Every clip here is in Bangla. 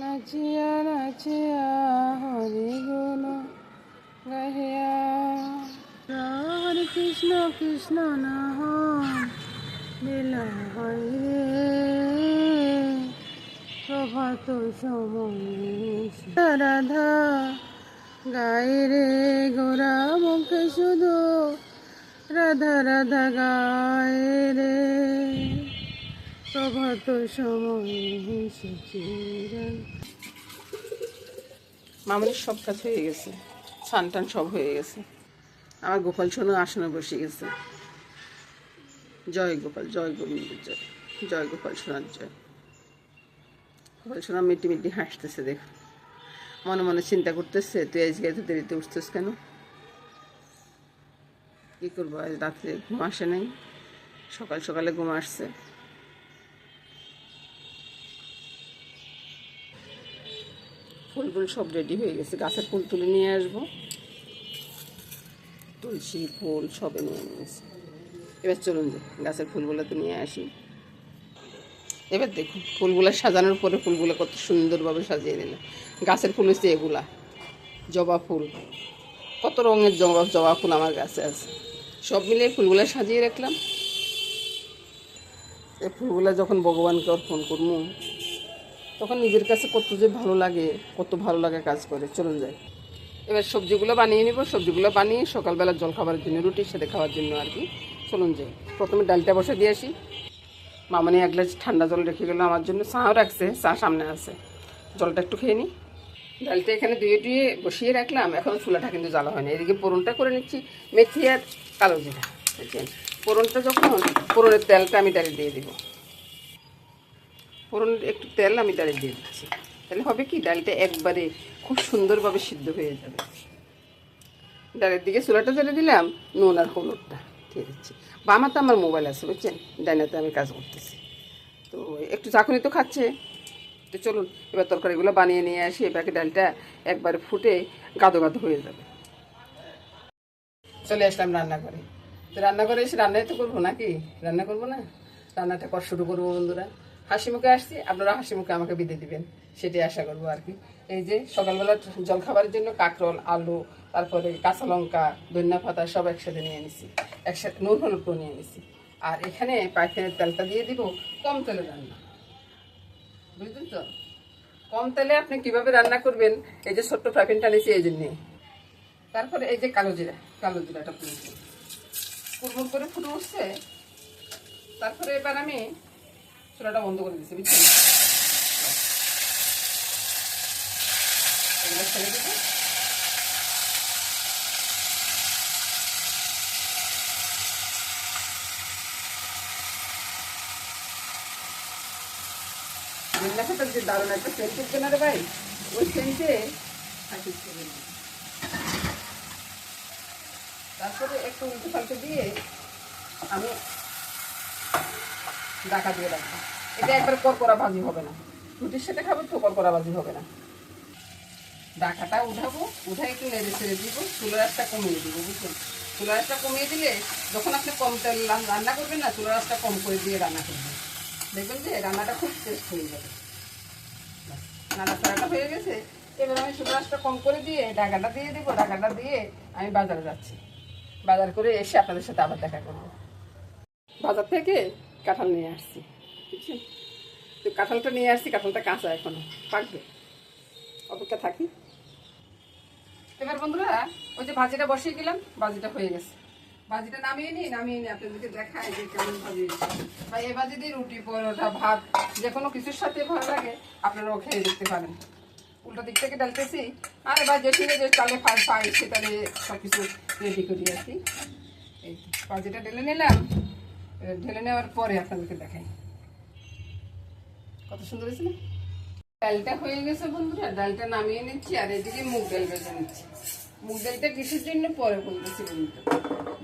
নাচিয়া নাচিয়া হরি গুণ গাহিয়া হরে কৃষ্ণ কৃষ্ণ নাম লীলা হয় রে প্রভাত সময় রাধা গায় রে গোরা মুখে শুধু রাধা রাধা গায় রে প্রভাত সময় মামুনির সব কাজ হয়ে গেছে, স্নান টান সব হয়ে গেছে। আমার গোপাল সোনা আসনে বসে গেছে। জয় গোপাল, জয় গোবিন্দ, জয় জয় গোপাল সোনার জয়। গোপাল সোনা মিটি মিটি হাসতেছে, দেখ মনে মনে চিন্তা করতেছে, তুই আজকে এত দেরিতে উঠতেস কেন? কী করবো, আজ রাত্রে ঘুম আসে নাই, সকাল সকালে ঘুম আসছে। ফুলগুলো সব রেডি হয়ে গেছে, গাছের ফুল তুলে নিয়ে আসবো, তুলসী ফুল সবে নিয়ে নিয়েছি। এবার চলুন যে গাছের ফুলগুলোতে নিয়ে আসি। এবার দেখুন ফুলগুলো সাজানোর পরে ফুলগুলো কত সুন্দরভাবে সাজিয়ে নিল। গাছের ফুল হচ্ছে এগুলা জবা ফুল, কত রঙের জবা ফুল আমার গাছে আছে। সব মিলিয়ে ফুলগুলো সাজিয়ে রাখলাম। এই ফুলগুলো যখন ভগবানকে অর্পণ করবো তখন নিজের কাছে কত যে ভালো লাগে, কত ভালো লাগে কাজ করে। চলুন যাই, এবার সবজিগুলো বানিয়ে নিব। সবজিগুলো বানিয়ে সকালবেলা জল খাবারের জন্য, রুটির সাথে খাওয়ার জন্য আর কি। চলুন যাই, প্রথমে ডালটা বসে দিয়ে আসি। মামনি এক গ্লাস ঠান্ডা জল রেখে গেলো আমার জন্য, চাও রাখছে, চা সামনে আছে, জলটা একটু খেয়ে নিই। ডালটা এখানে ধুয়ে বসিয়ে রাখলাম, এখন চুলাটা কিন্তু জ্বালা হয়নি। এদিকে পোড়নটা করে নিচ্ছি, মেথি আর কালো জিরা। বুঝছেন, পোড়নটা যখন, পোড়নের তেলটা আমি ডালে দিয়ে দিব। ফোড়নের একটু তেল আমি ডালে দিয়ে দিচ্ছি, তাহলে হবে কি ডালটা একবারে খুব সুন্দরভাবে সিদ্ধ হয়ে যাবে। ডালের দিকে চুলাটা জ্বালিয়ে দিলাম, নুন আর হলুদটা দিয়ে দিচ্ছি। বামাতে আমার মোবাইল আছে, বুঝছেন, ডাইনাতে আমি কাজ করতেছি, তো একটু চাকুনি তো খাচ্ছে। তো চলুন এবার তরকারিগুলো বানিয়ে নিয়ে আসি, এবারে ডালটা একবারে ফুটে গাদো গাদো হয়ে যাবে। চলে আসলাম রান্নাঘরে। তো রান্নাঘরে এসে রান্নাই তো করবো নাকি, রান্না করবো না, রান্নাটা কর শুরু করবো। বন্ধুরা হাসি মুখে আসছি, আপনারা হাসি মুখে আমাকে বিদায় দিবেন, সেটাই আশা করবো আর কি। এই যে সকালবেলা জলখাবারের জন্য কাঁকরোল, আলু, তারপরে কাঁচা লঙ্কা, ধনিয়া পাতা সব একসাথে নিয়ে নিছি, একসাথে নুন হলুদও নিয়ে নিছি। আর এখানে পায়খানের তেলটা দিয়ে দিব, কম তেলে রান্না, বুঝলেন তো? কম তেলে আপনি কিভাবে রান্না করবেন, এই যে ছোট্ট ফ্রাইপ্যানটা নিয়েছি এই জন্যে। তারপরে এই যে কালো জিরাটা পুরো করে ফুটে উঠছে। তারপরে এবার আমি চুলাটা বন্ধ করে দিচ্ছি, বুঝছেন, এগুলো ছেড়ে দিব। ধনিয়া পাতার যে দারুণ একটা সেন্ট উঠবে না রে ভাই, ওই সেন্টে হাসি করে দিই। তারপরে একটু উল্টো পাল্টে দিয়ে আমি ঢাকা দিয়ে রাখবো। এটা একবার করকরা ভাজি হবে না, রুটির সাথে খাবো তো করকরা ভাজি হবে না। ঢাকাটা উঠাবো, উঠে একটু নেড়ে ছেড়ে দিব, চুলার আঁচটা কমিয়ে দিব, বুঝছেন। চুলার আঁচটা কমিয়ে দিলে যখন আপনি কম তেল রান্না করবেন না, চুলার আঁচটা কম করে দিয়ে রান্না করবেন, দেখবেন যে রান্নাটা খুব টেস্ট হয়ে যাবে। নাড়াচাড়াটা হয়ে গেছে, এবার আমি চুলার আঁচটা কম করে দিয়ে ঢাকাটা দিয়ে দিব। ঢাকাটা দিয়ে আমি বাজারে যাচ্ছি, বাজার করে এসে আপনাদের সাথে আবার দেখা করবো। বাজার থেকে কাঁঠাল নিয়ে আসছি, বুঝছেন, তো কাঁঠালটা নিয়ে আসছি, কাঁঠালটা কাঁচা এখনো, পাকবে, অপেক্ষা থাকি। এবার বন্ধুরা ওই যে ভাজিটা বসিয়ে দিলাম, ভাজিটা হয়ে গেছে, ভাজিটা নামিয়ে নিই আপনাদেরকে দেখাই যে কেমন ভাজি হয়েছে। বা এই ভাজি দিয়ে রুটি, পরোটা, ভাত, যে কোনো কিছুর সাথে ভালো লাগে, আপনারাও খেয়ে দেখতে পারেন। উল্টো দিক থেকে ডালতেছি, আর এবার যেখানে যে চালে পাই সেটালে সব কিছু রেডি করি আর কি। এই ভাজিটা ঢেলে নিলাম, ঢেলে নেওয়ার পরে আপনাদেরকে দেখাই কত সুন্দর হয়েছে না। ডালটা হয়ে গেছে বন্ধুরা, ডালটা নামিয়ে নিচ্ছি, আর এদিকে মুগ ডাল ভেজে নিচ্ছি। মুগ ডালটা কিসের জন্য পরে বলতেছি বন্ধুরা।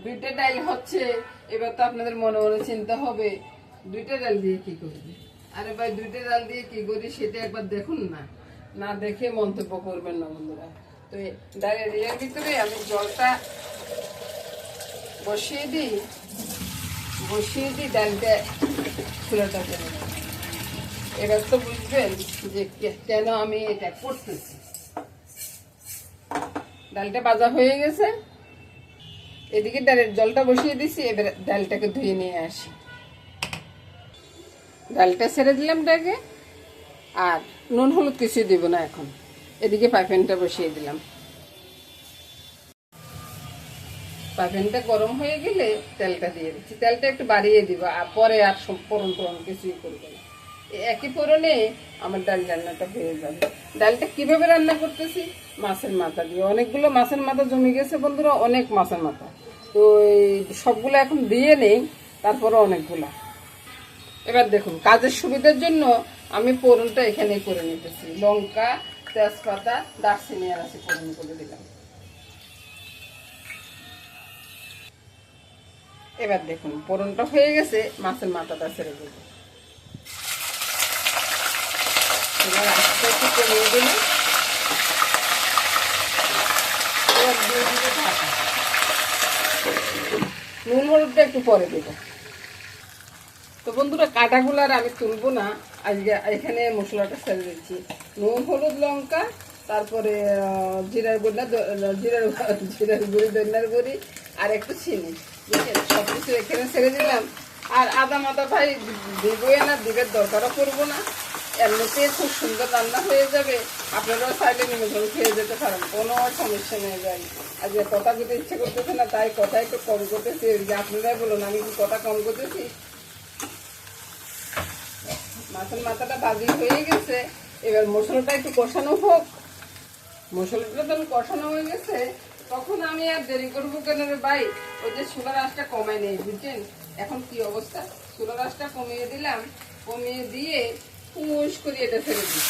দুইটা ডাল হচ্ছে, এবার তো আপনাদের মনে মনে চিন্তা হবে দুইটা ডাল দিয়ে কি করবে। আরে ভাই দুইটা ডাল দিয়ে কি করি সেটা একবার দেখুন না, না দেখে মন্তব্য করবেন না বন্ধুরা। তো ডালের এর ভিতরে আমি জলটা বসিয়ে দিই, ডালটা চুলাটা করে নেব। এবার তো বুঝবেন যে কেন আমি এটা করতেছি। ডালটা ভাজা হয়ে গেছে, এদিকে ডালের জলটা বসিয়ে দিছি। এবার ডালটাকে ধুয়ে নিয়ে আসি। ডালটা ছেড়ে দিলাম ডাকে, আর নুন হলুদ কিছুই দিব না এখন। এদিকে পাইপেনটা বসিয়ে দিলাম। পাইপেনটা গরম হয়ে গেলে তেলটা দিয়ে দিচ্ছি। তেলটা একটু বাড়িয়ে দিব, আর পরে আর ফোড়ন কিছুই করবো না। একই ফোড়নে আমার ডাল রান্নাটা হয়ে যাবে। ডালটা কিভাবে রান্না করতেছি? মাছের মাথা দিয়ে। অনেকগুলো মাছের মাথা জমে গেছে বন্ধুরা, অনেক মাছের মাথা। তো এই সবগুলো এখন দিয়ে নেই, তারপরে অনেকগুলা। এবার দেখুন, কাজের সুবিধার জন্য আমি ফোড়নটা এখানেই করে নিতেছি। লঙ্কা, তেজপাতা, দারচিনি, এলাচি ফোড়ন করে দিলাম। এবার দেখুন ফোড়নটা হয়ে গেছে, মাছের মাথাটা ছেড়ে দেব। এবার আস্তে একটু কমিয়ে দিলে এবার দিয়ে দিতে ঢাকা। নুন হলুদটা একটু পরে দেবো। তো বন্ধুরা, কাটাগুলো আর আমি তুলবো না, আজকে এখানে মশলাটা ছেড়ে দিচ্ছি। নুন, হলুদ, লঙ্কা, তারপরে জিরার গুঁড়ি, জিরার গুঁড়ি, ধনিয়ার গুঁড়ি, আর একটু চিনি, বুঝলেন? সব কিছু এখানে ছেড়ে দিলাম। আর আদা মাদা ভাই দিবই না, দিবের দরকারও করবো না। এমনিতে খুব সুন্দর রান্না হয়ে যাবে। আপনারাও চাইলে নিমন্ত্রণ খেয়ে যেতে পারেন, কোনো সমস্যা নেই। যাই আজকে কথা বলতে ইচ্ছে করতেছে না, তাই কথা একটু কম করতেছি। আপনারাই বলুন আমি কি কথা কম করতেছি? মাছের মাথাটা ভাজি হয়ে গেছে, এবার মশলাটা একটু কষানো হোক। মশলাটা যখন কষানো হয়ে গেছে, তখন আমি আর দেরি করবো কেন রে ভাই? ওই যে চুলার আঁচটা কমাই নেই, বুঝছেন? এখন কি অবস্থা? চুলার আঁচটা কমিয়ে দিলাম, কমিয়ে দিয়ে পুষ করে এটা ছেড়ে দিই।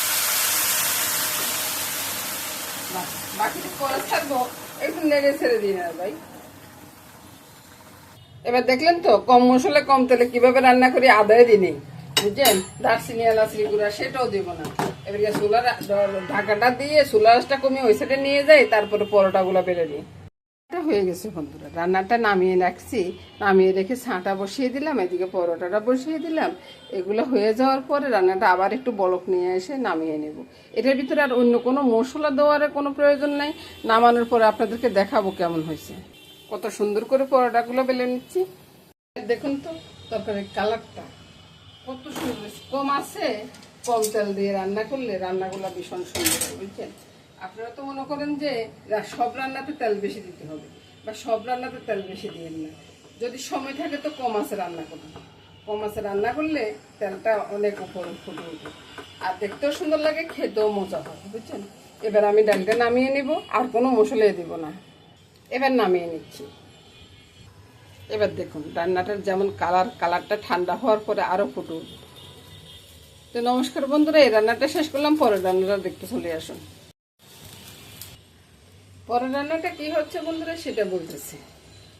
বাকিটা পরে থাকবো, একটু নেড়ে ছেড়ে দিই না ভাই। এবার দেখলেন তো, কম মশলা কম তেলে কিভাবে রান্না করি, আদায় দিই, বুঝছেন? দারচিনি, এলাচি গুঁড়া সেটাও দিব না। এবার চুলার ঢাকাটা দিয়ে চুলাটা কমিয়ে ওই সাইডে নিয়ে যাই, তারপরে পরোটাগুলো বেলে নিই। এটা হয়ে গেছে বন্ধুরা, রান্নাটা নামিয়ে রাখছি। নামিয়ে রেখে ছাঁটা বসিয়ে দিলাম, এদিকে পরোটাটা বসিয়ে দিলাম। এগুলো হয়ে যাওয়ার পরে রান্নাটা আবার একটু বলক নিয়ে এসে নামিয়ে নেব। এটার ভিতরে আর অন্য কোনো মশলা দেওয়ার কোনো প্রয়োজন নাই। নামানোর পরে আপনাদেরকে দেখাবো কেমন হয়েছে। কত সুন্দর করে পরোটাগুলো বেলে নিচ্ছি। দেখুন তো তরকারির কালারটা কত সুন্দর। কম আছে, কম তেল দিয়ে রান্না করলে রান্নাগুলো ভীষণ সুন্দর হয়, বুঝছেন? আপনারা তো মনে করেন যে সব রান্নাতে তেল বেশি দিতে হবে, বা সব রান্নাতে তেল বেশি দিয়েন না। যদি সময় থাকে তো কম আছে রান্না করুন। কম আছে রান্না করলে তেলটা অনেক উপরে ফুটে উঠে, আর দেখতেও সুন্দর লাগে, খেতেও মজা হয়, বুঝছেন? এবার আমি ডালটা নামিয়ে নিব, আর কোনো মশলাই দিব না। এবার নামিয়ে নিচ্ছি। এবার দেখুন রান্নাটার যেমন কালারটা ঠান্ডা হওয়ার পরে আরো ফুটে উঠবে। তো নমস্কার বন্ধুরা, এই রান্নাটা শেষ করলাম। পরের রান্নাটা দেখতে চলে আসুন। পরের রান্নাটা কি হচ্ছে বন্ধুরা সেটা বলতেছি।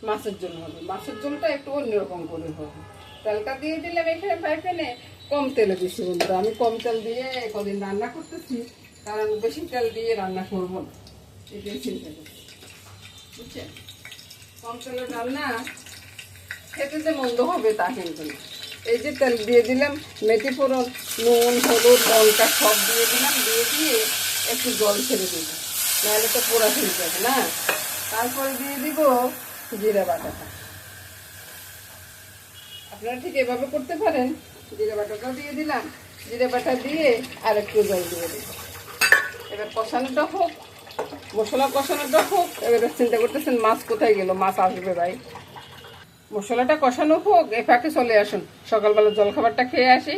মাছের ঝোল হবে। মাছের ঝোলটা একটু অন্যরকম করে হবে। তেলটা দিয়ে দিলাম এখানে পাইপেনে, কম তেলে দিচ্ছি বন্ধুরা। আমি কম তেল দিয়ে কদিন রান্না করতেছি, কারণ বেশি তেল দিয়ে রান্না করবো না, এটাই চিন্তা করছি, বুঝছেন? কম তেলের রান্না খেতে যে মন্দ হবে তা কিন্তু না। এই যে তেল দিয়ে দিলাম, মেথি ফোড়ন, নুন, হলুদ, লঙ্কা সব দিয়ে দিলাম। দিয়ে একটু জল ছেড়ে দিব, নাহলে তো পোড়া হয়ে যাবে না। তারপরে দিয়ে দিব জিরা বাটাটা। আপনারা ঠিক এভাবে করতে পারেন। জিরা বাটাটা দিয়ে দিলাম, জিরা বাটা দিয়ে আর একটু জল দিয়ে দিব। এবার কষানোটা হোক, মশলা কষানোটা হোক। এবার চিন্তা করতেছেন মাছ কোথায় গেল? মাছ আসবে ভাই। মশলাটা কষানো হোক, এ ফাঁকে চলে আসুন, সকালবেলা জলখাবারটা খেয়ে আসি।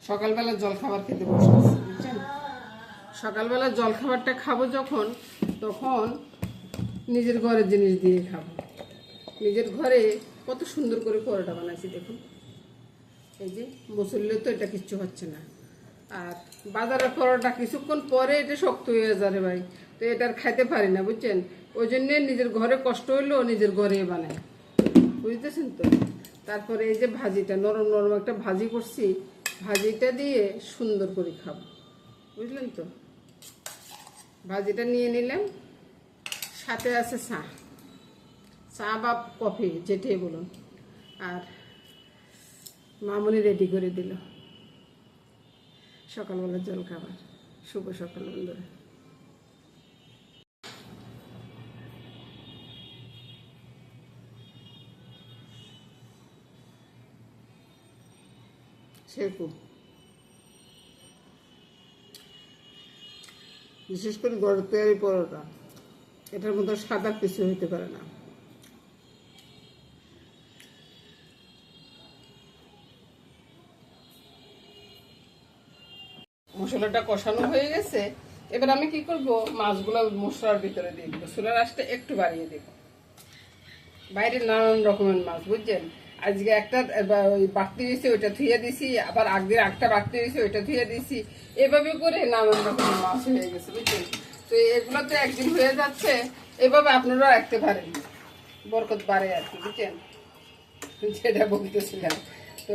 সকালবেলা জলখাবার খেতে বসতেছি, বুঝছেন? সকালবেলা জলখাবারটা খাবো যখন, তখন নিজের ঘরের জিনিস দিয়ে খাবো। নিজের ঘরে কত সুন্দর করে পরোটা বানাইছি দেখুন। এই যে মুসল্লি তো এটা কিচ্ছু হচ্ছে না। আর বাজারের পরোটা কিছুক্ষণ পরে এটা শক্ত হয়ে যাবে ভাই, তো এটা আর খাইতে পারি না, বুঝছেন? ওই জন্যে নিজের ঘরে কষ্ট হইলেও নিজের ঘরে বানাই, বুঝতেছেন তো? তারপরে এই যে ভাজিটা, নরম নরম একটা ভাজি করছি, ভাজিটা দিয়ে সুন্দর করে খাবো, বুঝলেন তো? ভাজিটা নিয়ে নিলাম, সাথে আছে চা বা কফি যেটাই বলুন। আর মামুনি রেডি করে দিল। সকালবেলার জল খাবার। শুভ সকাল বন্ধুরা। সেরকম বিশেষ করে ঘরের তৈরি পরোটা, এটার মধ্যে সাদা কিছু হইতে পারে না। মশলাটা কষানো হয়ে গেছে, এবার আমি কি করব, মাছগুলো মশলার ভিতরে দিয়ে দেবো। চুলার আঁচটা একটু বাড়িয়ে দেবো। বাইরে নানান রকমের মাছ, বুঝছেন। আজকে একটা ওই বাড়তি হয়েছে, ওইটা ধুয়ে দিছি, আবার আগের একটা বাড়তি হয়েছে, ওইটা ধুয়ে দিছি, এভাবে করে নানান রকমের মাছ হয়ে গেছে, বুঝছেন। তো এগুলো তো একদিন হয়ে যাচ্ছে, এভাবে আপনারা রাখতে পারেন, বরকত বাড়ে আর কি, বুঝছেন, যেটা বলতেছিলাম। তো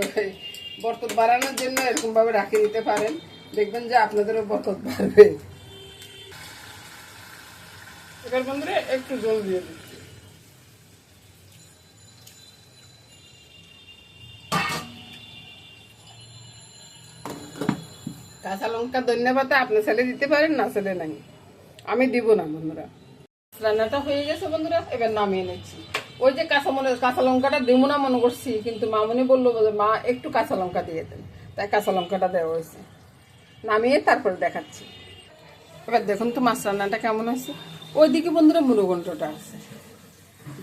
বরকত বাড়ানোর জন্য এরকম ভাবে রাখে দিতে পারেন, দেখবেন যে আপনাদেরও বরকত বাড়বে। এবার বন্ধুরা একটু জল দিয়ে দিচ্ছি। কাঁচা লঙ্কা ধন্যবাদ আপনার ছেলে দিতে পারেন, না ছেলে নাই, আমি দিব না বন্ধুরা। রান্নাটা হয়ে গেছে বন্ধুরা, এবার নামিয়ে নিচ্ছি। ওই যে কাঁচা লঙ্কাটা দেবো না মনে করছি, কিন্তু মামুনি বললো যে মা একটু কাঁচা লঙ্কা দিয়ে দেন, তাই কাঁচা লঙ্কাটা দেওয়া হয়েছে। নামিয়ে তারপরে দেখাচ্ছি। এবার দেখুন তো মাছ রান্নাটা কেমন হয়েছে। ওইদিকে বন্ধুরা মুড়োঘণ্টটা আছে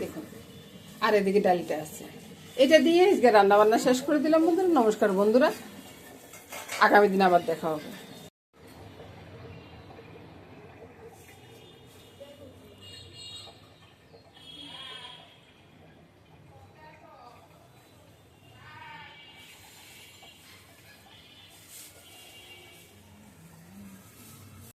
দেখুন, আর এদিকে ডালটা আছে। এটা দিয়ে আজকে রান্না বান্না শেষ করে দিলাম বন্ধুরা। নমস্কার বন্ধুরা, আগামী দিন আবার দেখা হবে।